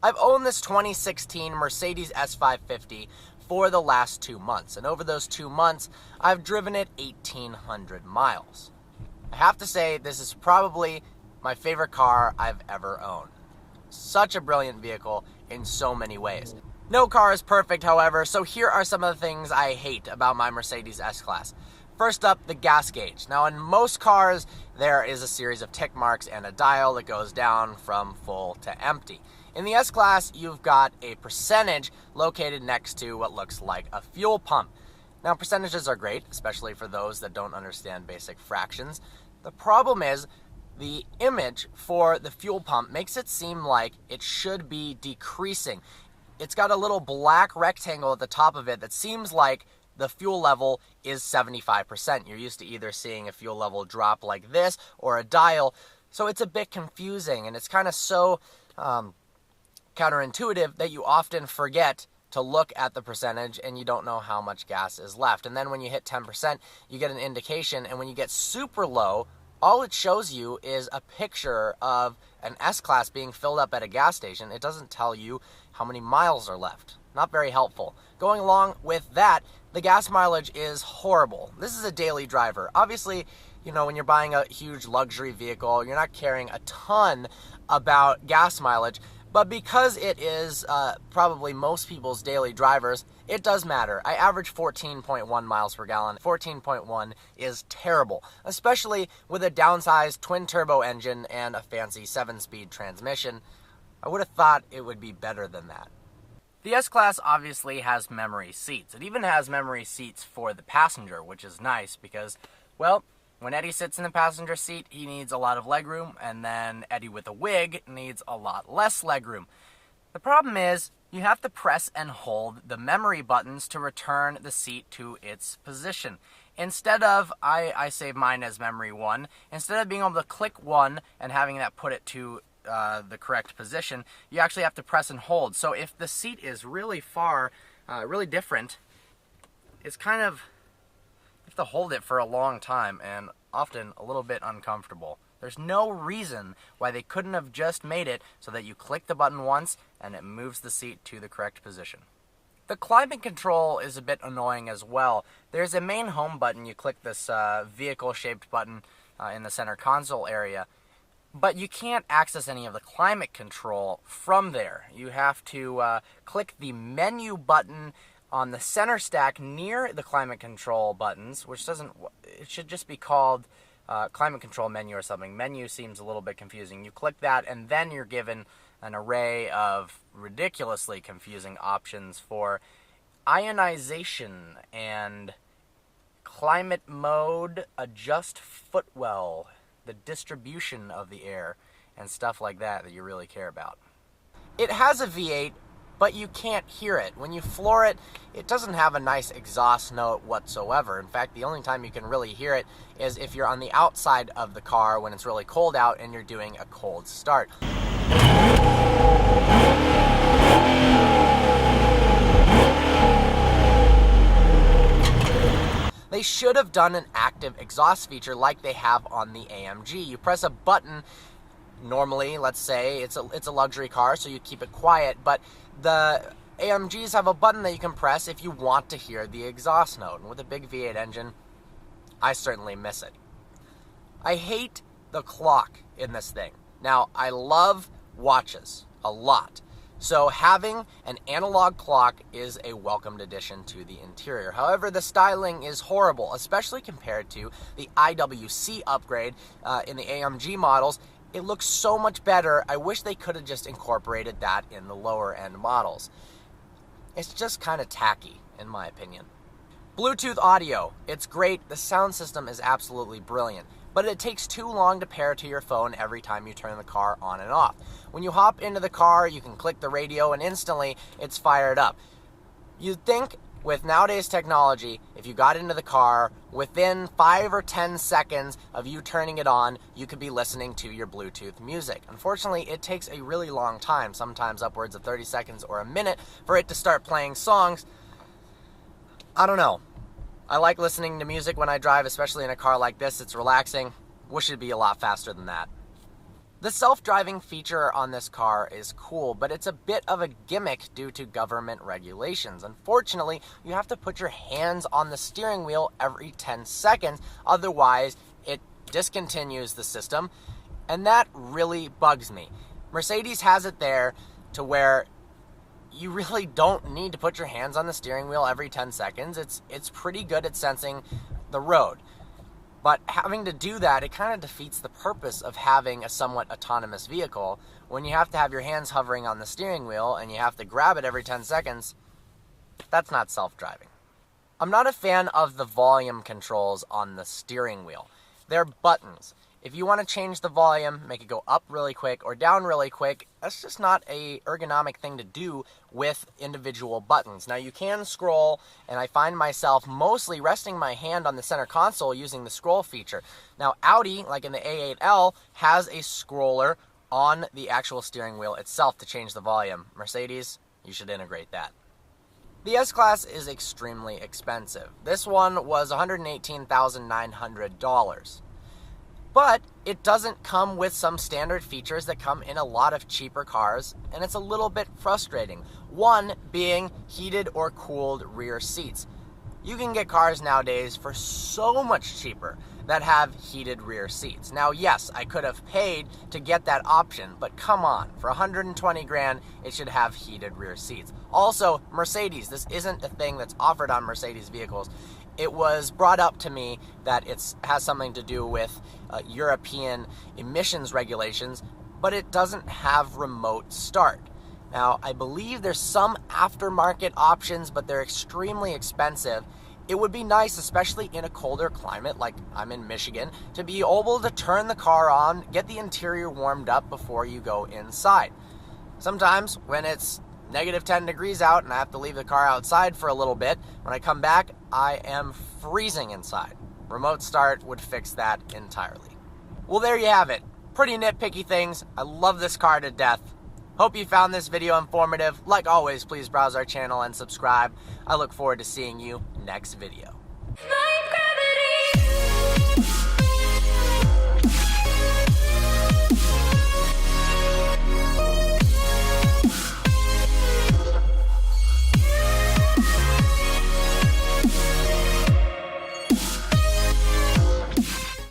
I've owned this 2016 Mercedes S550 for the last 2 months, and over those 2 months, I've driven it 1,800 miles. I have to say, this is probably my favorite car I've ever owned. Such a brilliant vehicle in so many ways. No car is perfect, however, so here are some of the things I hate about my Mercedes S-Class. First up, the gas gauge. Now, in most cars, there is a series of tick marks and a dial that goes down from full to empty. In the S-Class, you've got a percentage located next to what looks like a fuel pump. Now, percentages are great, especially for those that don't understand basic fractions. The problem is, the image for the fuel pump makes it seem like it should be decreasing. It's got a little black rectangle at the top of it that seems like the fuel level is 75%. You're used to either seeing a fuel level drop like this or a dial, so it's a bit confusing, and it's kind of so counterintuitive that you often forget to look at the percentage and you don't know how much gas is left. And then when you hit 10%, you get an indication, and when you get super low, all it shows you is a picture of an S-Class being filled up at a gas station. It doesn't tell you how many miles are left. Not very helpful. Going along with that, the gas mileage is horrible. This is a daily driver. Obviously, you know, when you're buying a huge luxury vehicle, you're not caring a ton about gas mileage, but because it is probably most people's daily drivers, it does matter. I average 14.1 miles per gallon. 14.1 is terrible, especially with a downsized twin-turbo engine and a fancy 7-speed transmission. I would have thought it would be better than that. The S-Class obviously has memory seats. It even has memory seats for the passenger, which is nice because, well, when Eddie sits in the passenger seat, he needs a lot of legroom, and then Eddie with a wig needs a lot less legroom. The problem is, you have to press and hold the memory buttons to return the seat to its position. Instead of, I save mine as memory 1, instead of being able to click 1 and having that put it to the correct position, you actually have to press and hold. So if the seat is really far, really different, it's kind of, you have to hold it for a long time and often a little bit uncomfortable. There's no reason why they couldn't have just made it so that you click the button once and it moves the seat to the correct position. The climate control is a bit annoying as well. There's a main home button. You click this vehicle-shaped button in the center console area, but you can't access any of the climate control from there. You have to click the menu button on the center stack near the climate control buttons, which doesn't, it should just be called climate control menu or something. Menu seems a little bit confusing. You click that and then you're given an array of ridiculously confusing options for ionization and climate mode, adjust footwell, the distribution of the air, and stuff like that that you really care about. It has a V8, but you can't hear it. When you floor it, it doesn't have a nice exhaust note whatsoever. In fact, the only time you can really hear it is if you're on the outside of the car when it's really cold out and you're doing a cold start. They should have done an active exhaust feature like they have on the AMG. You press a button. Normally, let's say, it's a luxury car, so you keep it quiet, but the AMGs have a button that you can press if you want to hear the exhaust note. And with a big V8 engine, I certainly miss it. I hate the clock in this thing. Now, I love watches a lot, so having an analog clock is a welcomed addition to the interior. However, the styling is horrible, especially compared to the IWC upgrade in the AMG models. It looks so much better. I wish they could have just incorporated that in the lower end models. It's just kind of tacky, in my opinion. Bluetooth audio, it's great. The sound system is absolutely brilliant, but it takes too long to pair to your phone every time you turn the car on and off. When you hop into the car, you can click the radio and instantly it's fired up. You'd think with nowadays technology, if you got into the car, within 5 or 10 seconds of you turning it on, you could be listening to your Bluetooth music. Unfortunately, it takes a really long time, sometimes upwards of 30 seconds or a minute, for it to start playing songs. I don't know. I like listening to music when I drive, especially in a car like this. It's relaxing. Wish it'd be a lot faster than that. The self-driving feature on this car is cool, but it's a bit of a gimmick due to government regulations. Unfortunately, you have to put your hands on the steering wheel every 10 seconds, otherwise it discontinues the system, and that really bugs me. Mercedes has it there to where you really don't need to put your hands on the steering wheel every 10 seconds. It's pretty good at sensing the road. But having to do that, it kind of defeats the purpose of having a somewhat autonomous vehicle when you have to have your hands hovering on the steering wheel and you have to grab it every 10 seconds. That's not self-driving. I'm not a fan of the volume controls on the steering wheel. They're buttons. If you want to change the volume, make it go up really quick or down really quick, that's just not a ergonomic thing to do with individual buttons. Now you can scroll, and I find myself mostly resting my hand on the center console using the scroll feature. Now Audi, like in the A8L, has a scroller on the actual steering wheel itself to change the volume. Mercedes, you should integrate that. The S-Class is extremely expensive. This one was $118,900. But it doesn't come with some standard features that come in a lot of cheaper cars, and it's a little bit frustrating. One being heated or cooled rear seats. You can get cars nowadays for so much cheaper that have heated rear seats. Now, yes, I could have paid to get that option, but come on, for 120 grand, it should have heated rear seats. Also, Mercedes, this isn't a thing that's offered on Mercedes vehicles. It was brought up to me that it has something to do with European emissions regulations, but it doesn't have remote start. Now, I believe there's some aftermarket options, but they're extremely expensive. It would be nice, especially in a colder climate like I'm in Michigan, to be able to turn the car on, get the interior warmed up before you go inside. Sometimes when it's negative 10 degrees out and I have to leave the car outside for a little bit, when I come back, I am freezing inside. Remote start would fix that entirely. Well, there you have it. Pretty nitpicky things. I love this car to death. Hope you found this video informative. Like always, please browse our channel and subscribe. I look forward to seeing you next video.